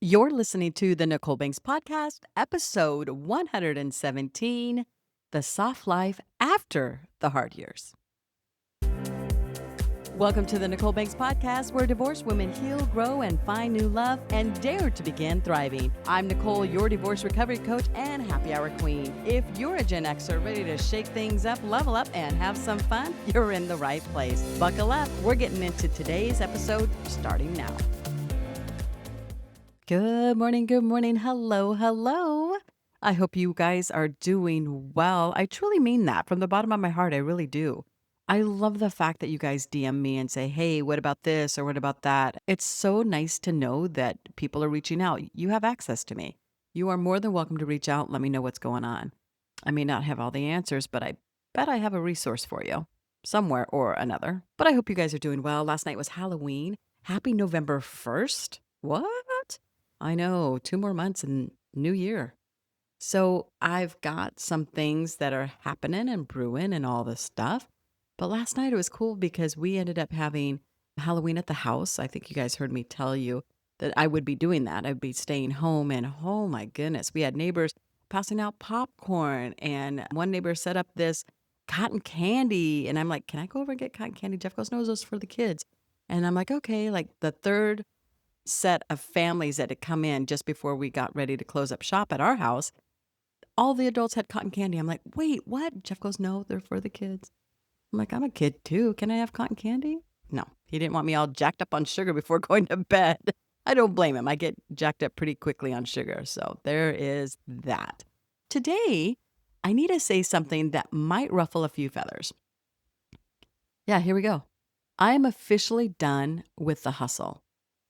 You're listening to the Nichole Banks podcast, episode 117, The Soft Life After the Hard Years. Welcome to the Nichole Banks podcast, where divorced women heal, grow, and find new love and dare to begin thriving. I'm Nichole, your divorce recovery coach and happy hour queen. If you're a Gen Xer ready to shake things up, level up, and have some fun, you're in the right place. Buckle up. We're getting into today's episode starting now. Good morning. Good morning. Hello. Hello. I hope you guys are doing well. I truly mean that from the bottom of my heart. I really do. I love the fact that you guys DM me and say, hey, what about this or what about that? It's so nice to know that people are reaching out. You have access to me. You are more than welcome to reach out. Let me know what's going on. I may not have all the answers, but I bet I have a resource for you somewhere or another. But I hope you guys are doing well. Last night was Halloween. Happy November 1st. What? I know, 2 more months and New Year. So I've got some things that are happening and brewing and all this stuff. But last night it was cool because we ended up having Halloween at the house. I think you guys heard me tell you that I would be doing that. I'd be staying home, and oh my goodness, we had neighbors passing out popcorn, and one neighbor set up this cotton candy. And I'm like, can I go over and get cotton candy? Jeff goes, no, those for the kids. And I'm like, okay, like the third set of families that had come in just before we got ready to close up shop at our house, all the adults had cotton candy. I'm like, wait, what? Jeff goes, no, they're for the kids. I'm like, I'm a kid too. Can I have cotton candy? No, he didn't want me all jacked up on sugar before going to bed. I don't blame him. I get jacked up pretty quickly on sugar. So there is that. Today, I need to say something that might ruffle a few feathers. Yeah, here we go. I am officially done with the hustle,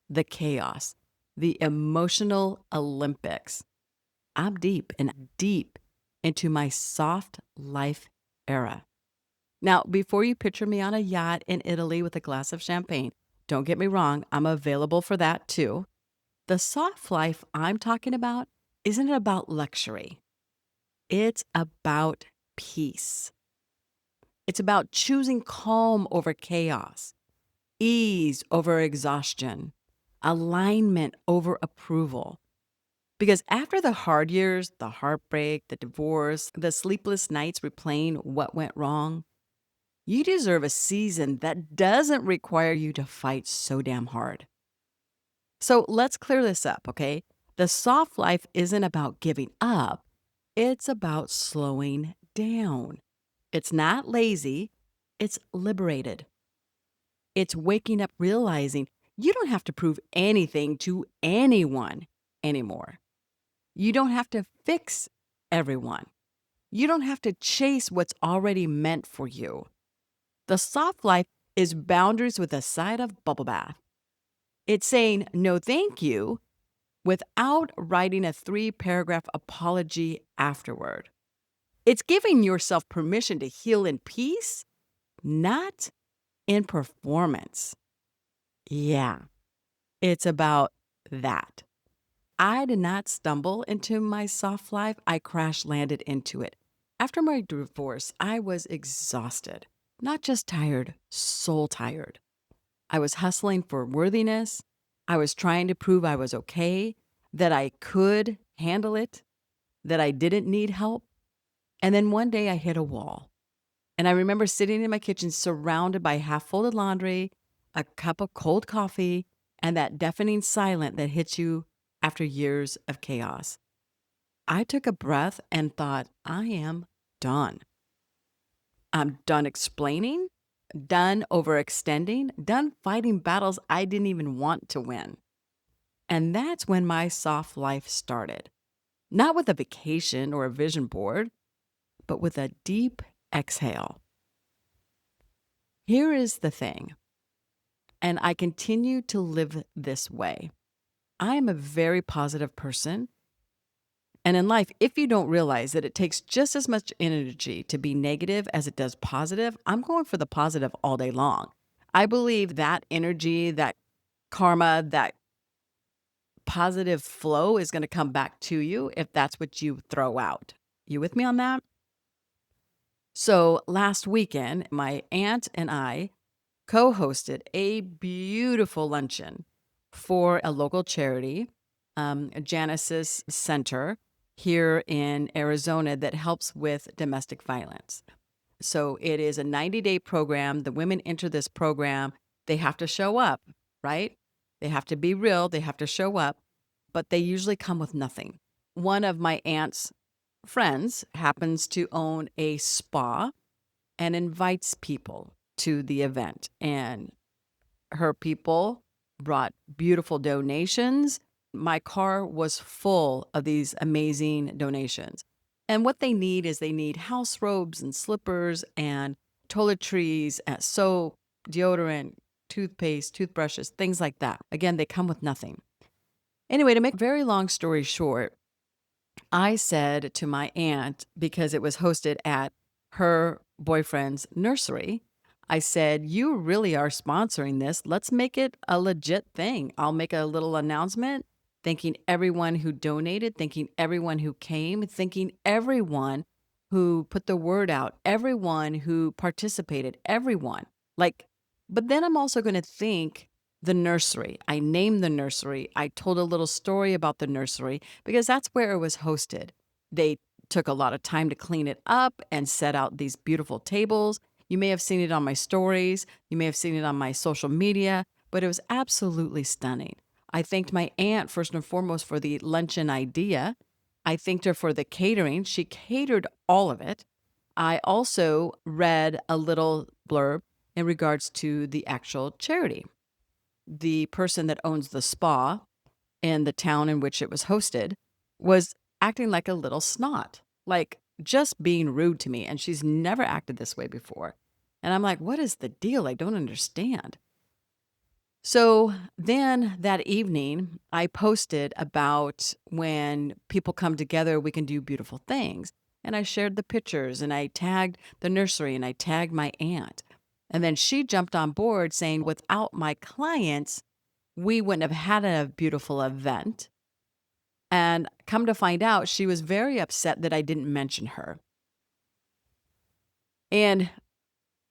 the chaos, the emotional Olympics. I'm deep into my soft life era. Now, before you picture me on a yacht in Italy with a glass of champagne, don't get me wrong, I'm available for that too. The soft life I'm talking about isn't about luxury. It's about peace. It's about choosing calm over chaos, ease over exhaustion, alignment over approval. Because after the hard years, the heartbreak, the divorce, the sleepless nights replaying what went wrong, you deserve a season that doesn't require you to fight so damn hard. So let's clear this up, okay? The soft life isn't about giving up, it's about slowing down. It's not lazy, it's liberated. It's waking up realizing you don't have to prove anything to anyone anymore. You don't have to fix everyone. You don't have to chase what's already meant for you. The soft life is boundaries with a side of bubble bath. It's saying no thank you without writing a 3-paragraph apology afterward. It's giving yourself permission to heal in peace, not in performance. Yeah, it's about that. I did not stumble into my soft life. I crash landed into it. After my divorce, I was exhausted, not just tired, soul tired. I was hustling for worthiness. I was trying to prove I was okay, that I could handle it, that I didn't need help. And then one day I hit a wall. And I remember sitting in my kitchen surrounded by half-folded laundry, a cup of cold coffee, and that deafening silence that hits you after years of chaos. I took a breath and thought, I am done. I'm done explaining, done overextending, done fighting battles I didn't even want to win. And that's when my soft life started. Not with a vacation or a vision board, but with a deep exhale. Here is the thing, and I continue to live this way. I am a very positive person. And in life, if you don't realize that it takes just as much energy to be negative as it does positive, I'm going for the positive all day long. I believe that energy, that karma, that positive flow is going to come back to you if that's what you throw out. You with me on that? So last weekend, my aunt and I co hosted a beautiful luncheon for a local charity. a Genesis Center here in Arizona that helps with domestic violence. So it is a 90-day program. The women enter this program. They have to show up, right? They have to be real. They have to show up, but they usually come with nothing. One of my aunt's friends happens to own a spa and invites people to the event. And her people brought beautiful donations. My car was full of these amazing donations. And what they need is they need house robes and slippers and toiletries, and soap, deodorant, toothpaste, toothbrushes, things like that. Again, they come with nothing. Anyway, to make a very long story short, I said to my aunt, because it was hosted at her boyfriend's nursery, I said, "You really are sponsoring this. Let's make it a legit thing. I'll make a little announcement thanking everyone who donated, thanking everyone who came, thanking everyone who put the word out, everyone who participated, everyone." Like, but then I'm also going to thank the nursery. I named the nursery. I told a little story about the nursery because that's where it was hosted. They took a lot of time to clean it up and set out these beautiful tables. You may have seen it on my stories, you may have seen it on my social media, but it was absolutely stunning. I thanked my aunt first and foremost for the luncheon idea. I thanked her for the catering. She catered all of it. I also read a little blurb in regards to the actual charity. The person that owns the spa in the town in which it was hosted was acting like a little snot, like just being rude to me. And she's never acted this way before. And I'm like, what is the deal? I don't understand. So then that evening, I posted about when people come together, we can do beautiful things. And I shared the pictures and I tagged the nursery and I tagged my aunt. And then she jumped on board saying, without my clients, we wouldn't have had a beautiful event. And come to find out, she was very upset that I didn't mention her. And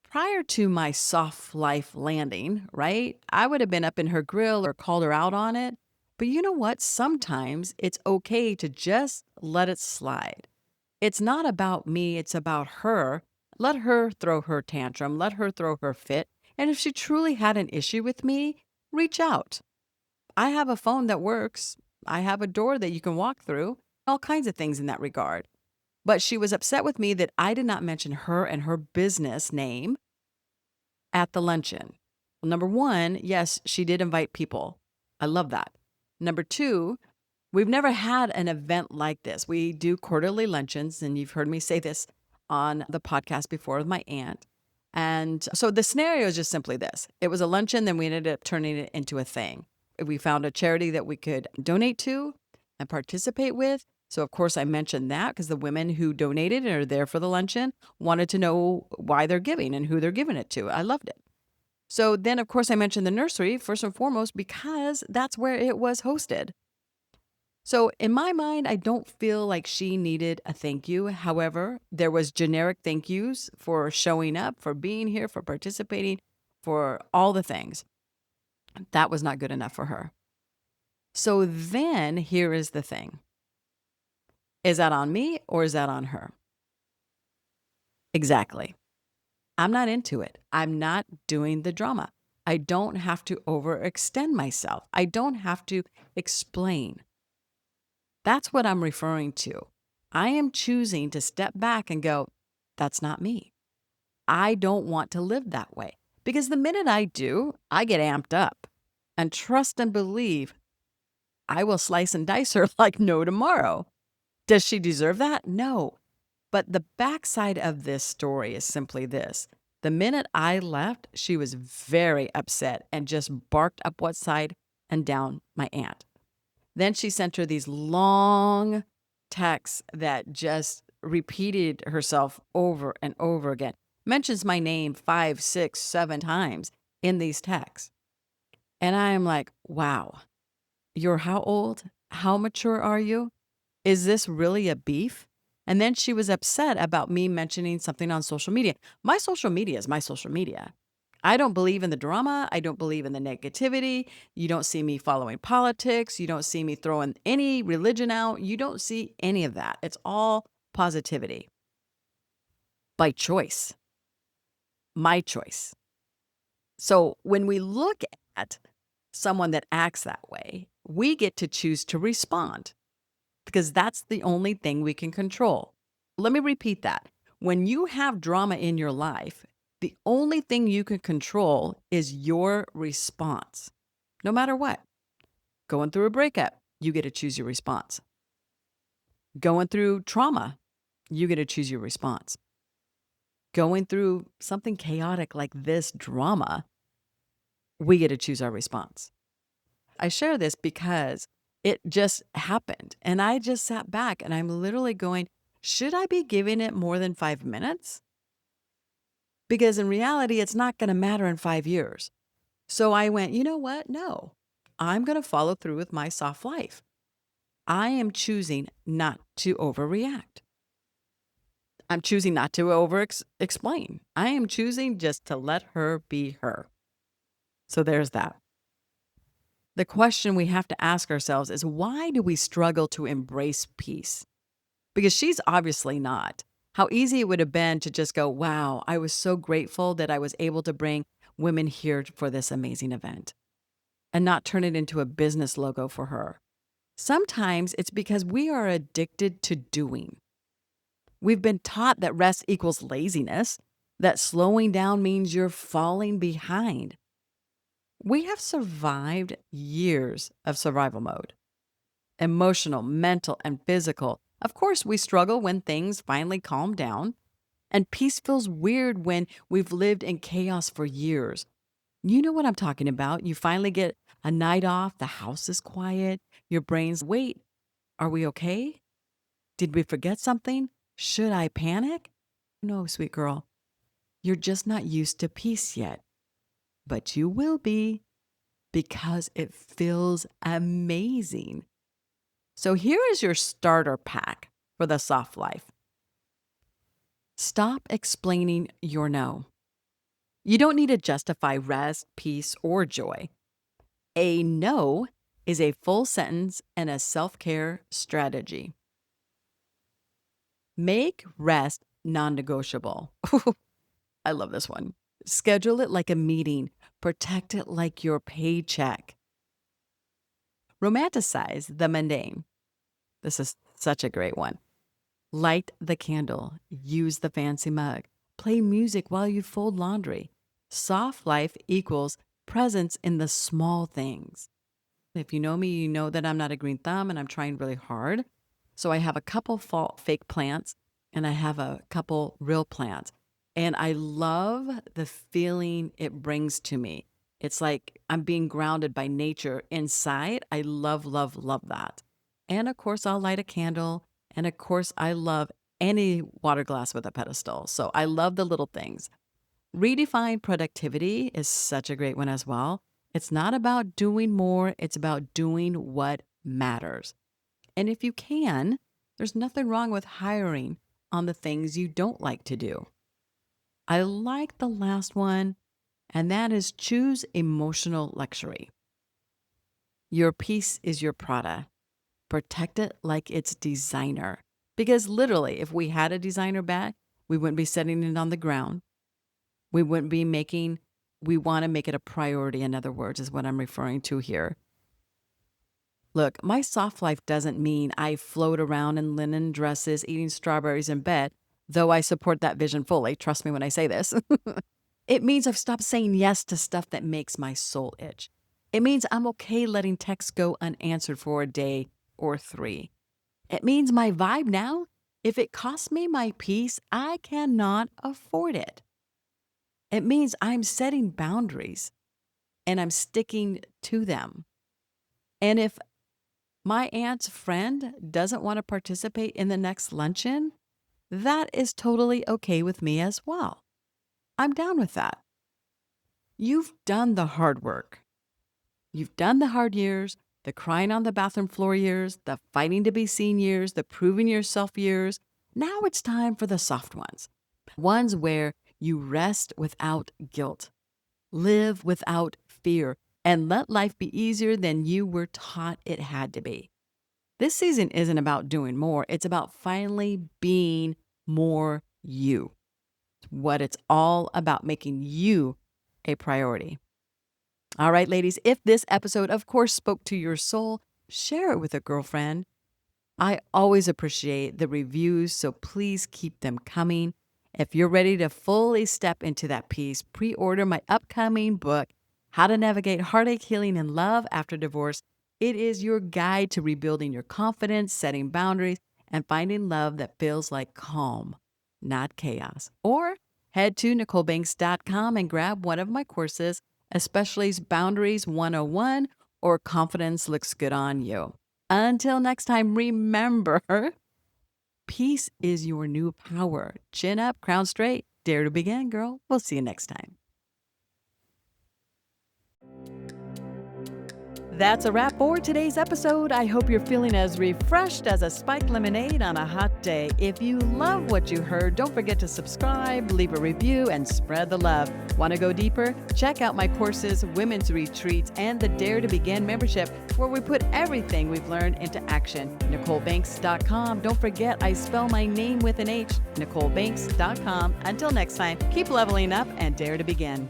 prior to my soft life landing, right, I would have been up in her grill or called her out on it. But you know what? Sometimes it's okay to just let it slide. It's not about me, it's about her. Let her throw her tantrum, let her throw her fit. And if she truly had an issue with me, reach out. I have a phone that works. I have a door that you can walk through, all kinds of things in that regard. But she was upset with me that I did not mention her and her business name at the luncheon. Well, number one, yes, she did invite people. I love that. Number two, we've never had an event like this. We do quarterly luncheons, and you've heard me say this on the podcast before with my aunt. And so the scenario is just simply this. It was a luncheon, then we ended up turning it into a thing. We found a charity that we could donate to and participate with. So, of course, I mentioned that because the women who donated and are there for the luncheon wanted to know why they're giving and who they're giving it to. I loved it. So then, of course, I mentioned the nursery first and foremost because that's where it was hosted. So in my mind, I don't feel like she needed a thank you. However, there was generic thank yous for showing up, for being here, for participating, for all the things. That was not good enough for her. So then here is the thing. Is that on me or is that on her? Exactly. I'm not into it. I'm not doing the drama. I don't have to overextend myself. I don't have to explain. That's what I'm referring to. I am choosing to step back and go, that's not me. I don't want to live that way. Because the minute I do, I get amped up and trust and believe I will slice and dice her like no tomorrow. Does she deserve that? No. But the backside of this story is simply this. The minute I left, she was very upset and just barked up one side and down my aunt. Then she sent her these long texts that just repeated herself over and over again. Mentions my name 5, 6, 7 times in these texts. And I am like, wow, you're how old? How mature are you? Is this really a beef? And then she was upset about me mentioning something on social media. My social media is my social media. I don't believe in the drama. I don't believe in the negativity. You don't see me following politics. You don't see me throwing any religion out. You don't see any of that. It's all positivity by choice, my choice. So when we look at someone that acts that way, we get to choose to respond because that's the only thing we can control. Let me repeat that. When you have drama in your life, the only thing you can control is your response, no matter what. Going through a breakup, you get to choose your response. Going through trauma, you get to choose your response. Going through something chaotic like this drama, we get to choose our response. I share this because it just happened. And I just sat back and I'm literally going, should I be giving it more than 5 minutes? Because in reality, it's not going to matter in 5 years. So I went, you know what? No, I'm going to follow through with my soft life. I am choosing not to overreact. I'm choosing not to explain. I am choosing just to let her be her. So there's that. The question we have to ask ourselves is, why do we struggle to embrace peace? Because she's obviously not. How easy it would have been to just go, wow, I was so grateful that I was able to bring women here for this amazing event and not turn it into a business logo for her. Sometimes it's because we are addicted to doing. We've been taught that rest equals laziness, that slowing down means you're falling behind. We have survived years of survival mode, emotional, mental, and physical. Of course, we struggle when things finally calm down, and peace feels weird when we've lived in chaos for years. You know what I'm talking about. You finally get a night off, the house is quiet, your brain's, wait, are we okay? Did we forget something? Should I panic? No, sweet girl, you're just not used to peace yet, but you will be because it feels amazing. So here is your starter pack for the soft life. Stop explaining your no. You don't need to justify rest, peace, or joy. A no is a full sentence and a self-care strategy. Make rest non-negotiable. I love this one. Schedule it like a meeting. Protect it like your paycheck. Romanticize the mundane. This is such a great one. Light the candle. Use the fancy mug. Play music while you fold laundry. Soft life equals presence in the small things. If you know me, you know that I'm not a green thumb and I'm trying really hard. So I have a couple fake plants and I have a couple real plants. And I love the feeling it brings to me. It's like I'm being grounded by nature inside. I love, love, love that. And of course, I'll light a candle. And of course, I love any water glass with a pedestal. So I love the little things. Redefine productivity is such a great one as well. It's not about doing more, it's about doing what matters. And if you can, there's nothing wrong with hiring on the things you don't like to do. I like the last one, and that is choose emotional luxury. Your peace is your Prada. Protect it like it's designer. Because literally, if we had a designer bag, we wouldn't be setting it on the ground. We wouldn't be we want to make it a priority, in other words, is what I'm referring to here. Look, my soft life doesn't mean I float around in linen dresses eating strawberries in bed, though I support that vision fully. Trust me when I say this. It means I've stopped saying yes to stuff that makes my soul itch. It means I'm okay letting texts go unanswered for a day or 3. It means my vibe now, if it costs me my peace, I cannot afford it. It means I'm setting boundaries and I'm sticking to them. And if my aunt's friend doesn't want to participate in the next luncheon, that is totally okay with me as well. I'm down with that. You've done the hard work. You've done the hard years, the crying on the bathroom floor years, the fighting to be seen years, the proving yourself years. Now it's time for the soft ones. Ones where you rest without guilt. Live without fear and let life be easier than you were taught it had to be. This season isn't about doing more, it's about finally being more you. What it's all about, making you a priority. All right, ladies, if this episode, of course, spoke to your soul, share it with a girlfriend. I always appreciate the reviews, so please keep them coming. If you're ready to fully step into that peace, pre order my upcoming book, How to Navigate Heartache, Healing, and Love After Divorce. It is your guide to rebuilding your confidence, setting boundaries, and finding love that feels like calm, not chaos. Or head to NicholeBanks.com and grab one of my courses, especially Boundaries 101 or Confidence Looks Good on You. Until next time, remember, peace is your new power. Chin up, crown straight, dare to begin, girl. We'll see you next time. That's a wrap for today's episode. I hope you're feeling as refreshed as a spiked lemonade on a hot day. If you love what you heard, don't forget to subscribe, leave a review, and spread the love. Want to go deeper? Check out my courses, women's retreats, and the Dare to Begin membership, where we put everything we've learned into action. NicholeBanks.com. Don't forget, I spell my name with an H. NicholeBanks.com. Until next time, keep leveling up and dare to begin.